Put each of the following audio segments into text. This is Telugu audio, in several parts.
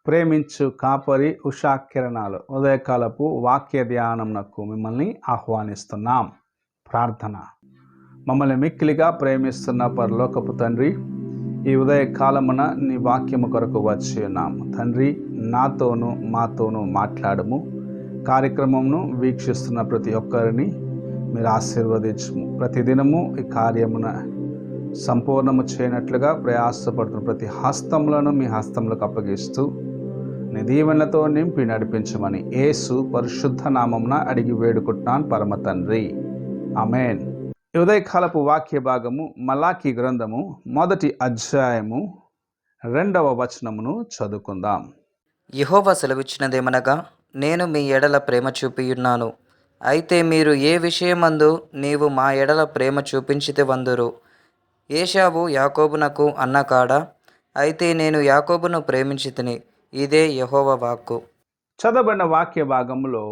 ప్రేమించు కాపరి ఉషా కిరణాలు ఉదయకాలపు వాక్య ధ్యానంనకు మిమ్మల్ని ఆహ్వానిస్తున్నాం. ప్రార్థన. మమ్మల్ని మిక్కిలిగా ప్రేమిస్తున్న పరలోకపు తండ్రి, ఈ ఉదయకాలమున నీ వాక్యము కొరకు వచ్చి ఉన్నాము. తండ్రి, నాతోనూ మాతోనూ మాట్లాడము. కార్యక్రమంను వీక్షిస్తున్న ప్రతి ఒక్కరిని మీరు ఆశీర్వదించము. ప్రతిదినము ఈ కార్యమున సంపూర్ణము చేయనట్లుగా ప్రయాసపడుతున్న ప్రతి హస్తములను మీ హస్తములకు అప్పగిస్తూ నీ దీవెనలతో నింపి నడిపించమని యేసు పరిశుద్ధ నామమున అడిగి వేడుకుంటున్నాను పరమ తండ్రి. ఆమేన్. ఉదయకాలపు వాక్య భాగము మలాకీ గ్రంథము 1వ అధ్యాయము 2వ వచనమును చదువుకుందాం. యెహోవా సెలవిచ్చినదేమనగా, నేను మీ ఎడల ప్రేమ చూపియున్నాను. అయితే మీరు ఏ విషయమందు నీవు మా ఎడల ప్రేమ చూపించితే వందురు. ఏశావు యాకోబునకు అన్న కాడా? అయితే నేను యాకోబును ప్రేమించితిని. ఇదే యెహోవా వాక్కు. చదవబడిన వాక్య భాగంలో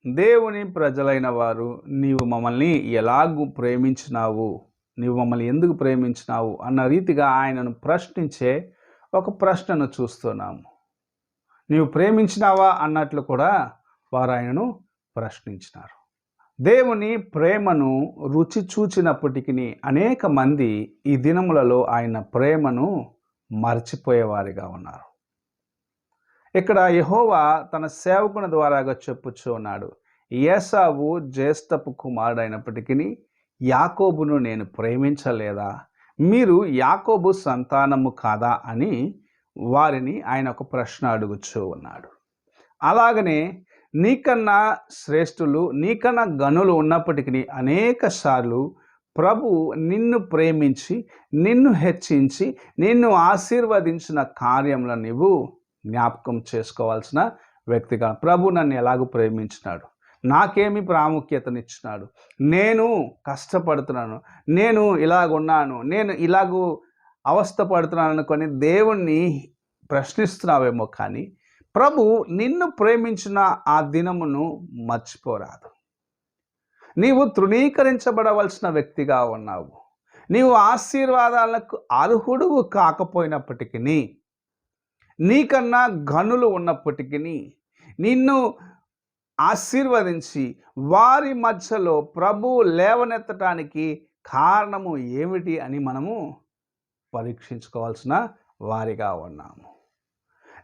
దేవుని ప్రజలైన వారు నీవు మమ్మల్ని ఎలాగూ ప్రేమించినావు, నీవు మమ్మల్ని ఎందుకు ప్రేమించినావు అన్న రీతిగా ఆయనను ప్రశ్నించే ఒక ప్రశ్నను చూస్తున్నాము. నీవు ప్రేమించినావా అన్నట్లు కూడా వారు ఆయనను ప్రశ్నించినారు. దేవుని ప్రేమను రుచి చూచినప్పటికీ అనేక మంది ఈ దినములలో ఆయన ప్రేమను మర్చిపోయేవారిగా ఉన్నారు. ఇక్కడ యెహోవా తన సేవకుని ద్వారాగా చెప్పుచూ ఉన్నాడు, ఏశావు జ్యేష్ఠపు కుమారుడైనప్పటికీ యాకోబును నేను ప్రేమించలేదా? మీరు యాకోబు సంతానము కాదా అని వారిని ఆయన ఒక ప్రశ్న అడుగుచూ ఉన్నాడు. అలాగనే నీకన్నా శ్రేష్ఠులు, నీకన్నా గనులు ఉన్నప్పటికీ అనేక సార్లు ప్రభు నిన్ను ప్రేమించి, నిన్ను హెచ్చించి, నిన్ను ఆశీర్వదించిన కార్యంలో నీవు జ్ఞాపకం చేసుకోవాల్సిన వ్యక్తిగా, ప్రభు నన్ను ఎలాగూ ప్రేమించినాడు, నాకేమి ప్రాముఖ్యతనిచ్చినాడు, నేను కష్టపడుతున్నాను, నేను ఇలాగున్నాను, నేను ఇలాగూ అవస్థపడుతున్నాను అనుకొని దేవుణ్ణి ప్రశ్నిస్తున్నావేమో, కానీ ప్రభు నిన్ను ప్రేమించిన ఆ దినమును మర్చిపోరాదు. నీవు తృణీకరించబడవలసిన వ్యక్తిగా ఉన్నావు. నీవు ఆశీర్వాదాలకు అర్హుడువు కాకపోయినప్పటికీ, నీకన్నా గనులు ఉన్నప్పటికీ నిన్ను ఆశీర్వదించి వారి మధ్యలో ప్రభు లేవనెత్తటానికి కారణము ఏమిటి అని మనము పరీక్షించుకోవాల్సిన వారిగా ఉన్నాము.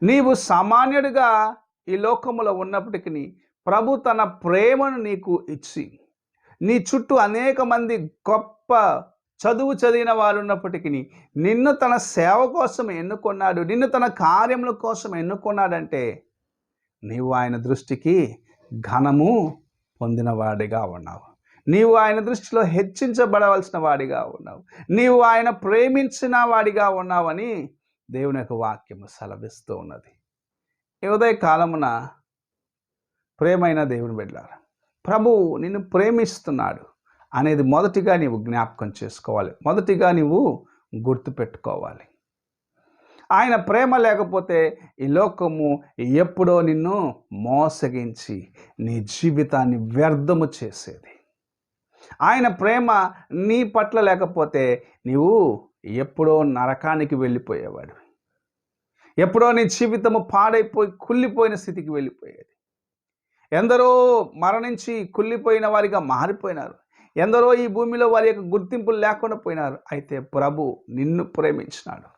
నీవు సామాన్యుడిగా ఈ లోకములో ఉన్నప్పటికీ ప్రభు తన ప్రేమను నీకు ఇచ్చి, నీ చుట్టూ అనేక మంది గొప్ప చదువు చదివిన వారు ఉన్నప్పటికీ నిన్ను తన సేవ కోసం ఎన్నుకున్నాడు, నిన్ను తన కార్యముల కోసం ఎన్నుకున్నాడంటే నీవు ఆయన దృష్టికి ఘనము పొందిన వాడిగా ఉన్నావు. నీవు ఆయన దృష్టిలో హెచ్చించబడవలసిన వాడిగా ఉన్నావు. నీవు ఆయన ప్రేమించిన వాడిగా ఉన్నావని దేవుని యొక్క వాక్యము సెలవిస్తూ ఉన్నది. ఈ ఉదయ కాలమున ప్రేమైన దేవుని బిడ్డలారా, ప్రభువు నిన్ను ప్రేమిస్తున్నాడు అనేది మొదటిగా నీవు జ్ఞాపకం చేసుకోవాలి, మొదటిగా నీవు గుర్తుపెట్టుకోవాలి. ఆయన ప్రేమ లేకపోతే ఈ లోకము ఎప్పుడో నిన్ను మోసగించి నీ జీవితాన్ని వ్యర్థము చేసేది. ఆయన ప్రేమ నీ పట్ల లేకపోతే నీవు ఎప్పుడో నరకానికి వెళ్ళిపోయేవాడు, ఎప్పుడో నీ జీవితము పాడైపోయి కుళ్ళిపోయిన స్థితికి వెళ్ళిపోయేది. ఎందరో మరణించి కుళ్ళిపోయిన వారిగా మారిపోయినారు. ఎందరో ఈ భూమిలో వారి యొక్క గుర్తింపులు లేకుండా పోయినారు. అయితే ప్రభు నిన్ను ప్రేమించినాడు,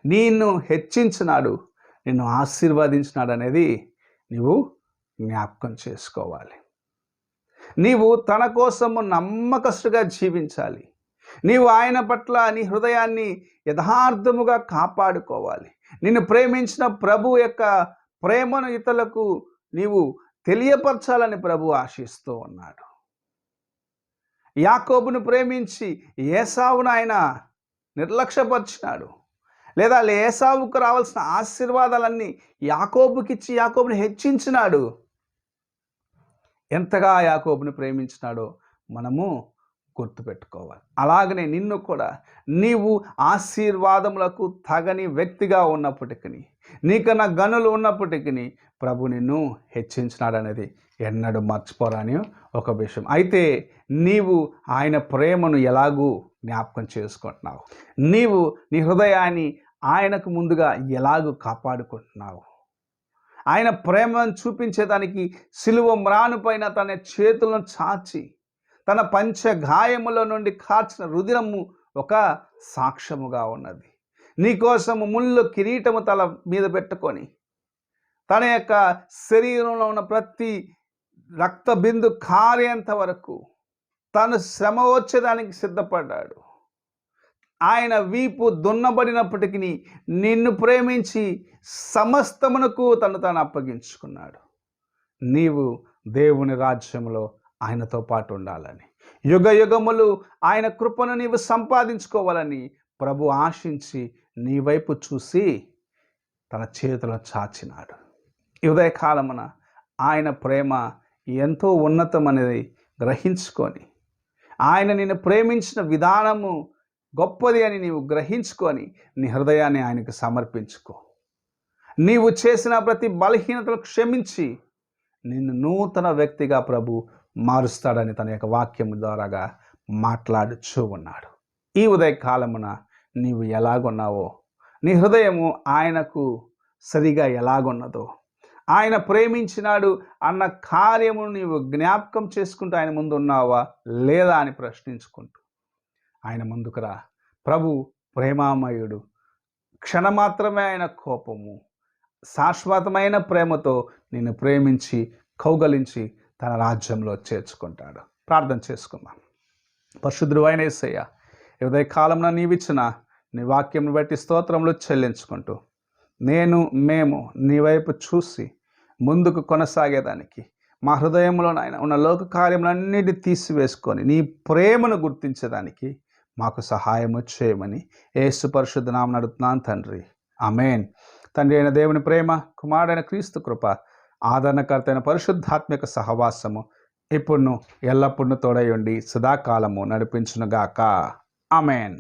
నిన్ను హెచ్చించినాడు, నిన్ను ఆశీర్వదించినాడు అనేది నీవు జ్ఞాపకం చేసుకోవాలి. నీవు తన కోసము నమ్మకస్తుగా జీవించాలి. నీవు ఆయన పట్ల నీ హృదయాన్ని యథార్థముగా కాపాడుకోవాలి. నిన్ను ప్రేమించిన ప్రభు యొక్క ప్రేమను ఇతరులకు నీవు తెలియపరచాలని ప్రభు ఆశిస్తూ ఉన్నాడు. యాకోబును ప్రేమించి ఏశావును ఆయన నిర్లక్ష్యపరిచినాడు, లేదా ఏశావుకు రావాల్సిన ఆశీర్వాదాలన్నీ యాకోబుకిచ్చి యాకోబుని హెచ్చించినాడు. ఎంతగా యాకోబుని ప్రేమించినాడో మనము గుర్తుపెట్టుకోవాలి. అలాగనే నిన్ను కూడా నీవు ఆశీర్వాదములకు తగని వ్యక్తిగా ఉన్నప్పటికీ, నీకన్నా గనులు ఉన్నప్పటికీ ప్రభు నిన్ను హెచ్చించినాడనేది ఎన్నడూ మర్చిపోరాని ఒక విషయం. అయితే నీవు ఆయన ప్రేమను ఎలాగూ జ్ఞాపకం చేసుకుంటున్నావు? నీవు నీ హృదయాన్ని ఆయనకు ముందుగా ఎలాగూ కాపాడుకుంటున్నావు? ఆయన ప్రేమను చూపించేదానికి సిలువ మ్రానుపైన తన చేతులను చాచి తన పంచగాయముల నుండి కార్చిన రుధిరము ఒక సాక్ష్యముగా ఉన్నది. నీకోసము ముళ్ళు కిరీటము తల మీద పెట్టుకొని తన యొక్క శరీరంలో ఉన్న ప్రతి రక్త బిందు కారేంత వరకు తను శ్రమ వచ్చేదానికి సిద్ధపడ్డాడు. ఆయన వీపు దున్నబడినప్పటికీ నిన్ను ప్రేమించి సమస్తమునకు తను అప్పగించుకున్నాడు. నీవు దేవుని రాజ్యంలో ఆయనతో పాటు ఉండాలని, యుగ యుగములు ఆయన కృపను నీవు సంపాదించుకోవాలని ప్రభు ఆశించి నీ వైపు చూసి తన చేతులను చాచినాడు. ఈ ఉదయకాలమున ఆయన ప్రేమ ఎంతో ఉన్నతమనేది గ్రహించుకొని, ఆయన నిన్ను ప్రేమించిన విధానము గొప్పది అని నీవు గ్రహించుకొని నీ హృదయాన్ని ఆయనకు సమర్పించుకో. నీవు చేసిన ప్రతి బలహీనతలు క్షమించి నిన్ను నూతన వ్యక్తిగా ప్రభు మారుస్తాడని తన యొక్క వాక్యం ద్వారాగా మాట్లాడుచూ ఉన్నాడు. ఈ ఉదయకాలమున నీవు ఎలాగున్నావో, నీ హృదయము ఆయనకు సరిగా ఎలాగున్నదో, ఆయన ప్రేమించినాడు అన్న కార్యమును నీవు జ్ఞాపకం చేసుకుంటూ ఆయన ముందు ఉన్నావా లేదా అని ప్రశ్నించుకుంటూ ఆయన ముందుకు రా. ప్రభు ప్రేమామయుడు, క్షణమాత్రమే ఆయన కోపము, శాశ్వతమైన ప్రేమతో నిన్ను ప్రేమించి కౌగలించి తన రాజ్యంలో చేర్చుకుంటాడు. ప్రార్థన చేసుకుందాం. పరిశుద్ధుడు అయిన యేసయ్య, ఈ ఉదయకాలంలో నీవిచ్చిన నీ వాక్యంను బట్టి స్తోత్రములు చెల్లించుకుంటూ మేము నీ వైపు చూసి ముందుకు కొనసాగేదానికి మా హృదయంలో నాయన ఉన్న లోక కార్యములన్నిటిని తీసివేసుకొని నీ ప్రేమను గుర్తించేదానికి మాకు సహాయము చేయమని యేసు పరిశుద్ధ నామమున అడుగుతున్నాను తండ్రి, ఆమేన్. తండ్రి అయిన దేవుని ప్రేమ, కుమారుడైన క్రీస్తు కృప, ఆదరణకర్త అయిన పరిశుద్ధాత్మిక సహవాసము ఇప్పుడు ఎల్లప్పుడూ తోడై ఉండి సదాకాలము నడిపించునుగాక. ఆమేన్.